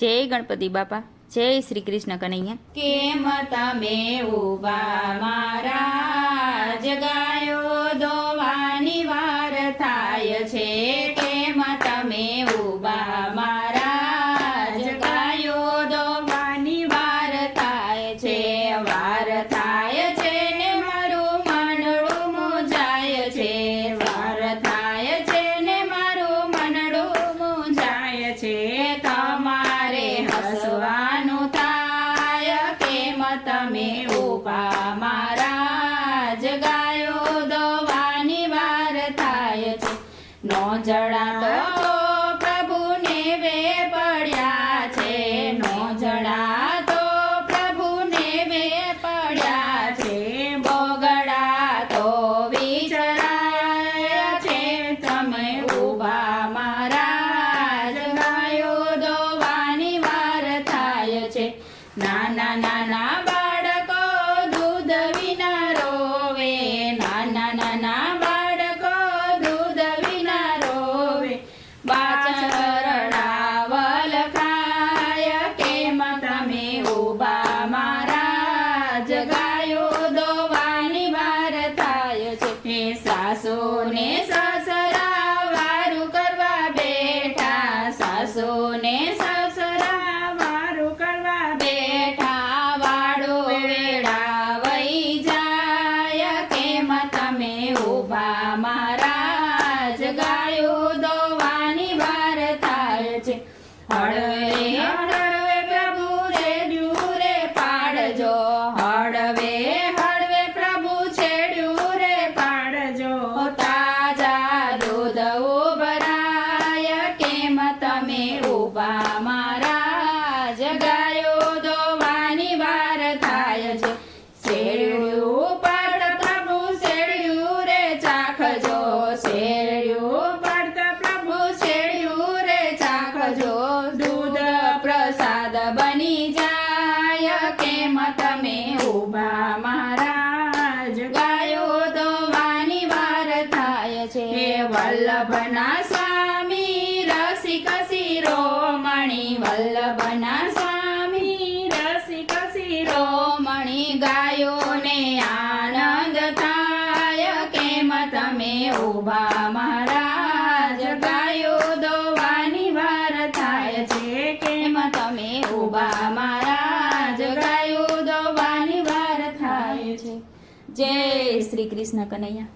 જય ગણપતિ બાપા, જય શ્રી કૃષ્ણ કનૈયા. કેમ તમે ઉભા મારા જગાયો દોવાની વાર થાય છે. કેમ તમે ઉભા મારા જગાયો દોવાની વાર થાય છે. વાર થાય છે ને મારું મનડું મૂંઝાય છે. વાર થાય છે ને મારું મનડું મૂંઝાય છે. તમારે હસવાનું થાય. કેમ તમે ઉભા મારા જગાયો દોવાની વાર થાય છે. નો જડાતો પ્રભુને વે પડ્યા છે. નો જડાતો પ્રભુને વે પડ્યા છે. બોગડા તો વિચરાય છે. તમે ઉભા મારા જગાયો દોવાની વાર થાય છે. નાના નાના બાળકો દૂધ વિના રોવે. નાના નાના બાળકો દૂધ વિના રોવે. બાચરડા વલખાય. કેમ તમે ઉભા મારા જગાયો દોવાની વાર થાય છે. હે સાસુ ને સસરા વારું કરવા બેઠા. સાસુ ને સસરા વારું કરવા બેઠા. વાળો વેળા વઈ જાય. કેમ તમે ઉભા મારા જગાયો દોવાની વાર થાય છે. હળવે હળવે પ્રભુ છેડ્યું રે પાડજો. હળવે હળવે પ્રભુ છેડ્યું રે પાડજો. તાજા દૂધ ઉભરાય. કેમ તમે ઉભા મારા જગાયો દોવાની વાર થાય છે. શેરડ્યું પડતા પ્રભુ શેરડ્યું રે ચાખજો. શેરડ્યું પડતા પ્રભુ શેરડ્યું રે ચાખજો. દૂધ પ્રસાદ બની જાય. કેમ તમે ઉભા મારા જગાયો દોવાની વાર થાય છે. વલ્લભના સ્વામી રસિક શિરોમણી. વલ્લભના સ્વામી રસિક શિરોમણી. ગાયોને આનંદ થાય. કેમ તમે ઉભા મારા જગાયો દોવાની વાર થાય છે. કેમ તમે ઉભા મારા જગાયો દોવાની વાર થાય છે. જય શ્રી કૃષ્ણ કનૈયા.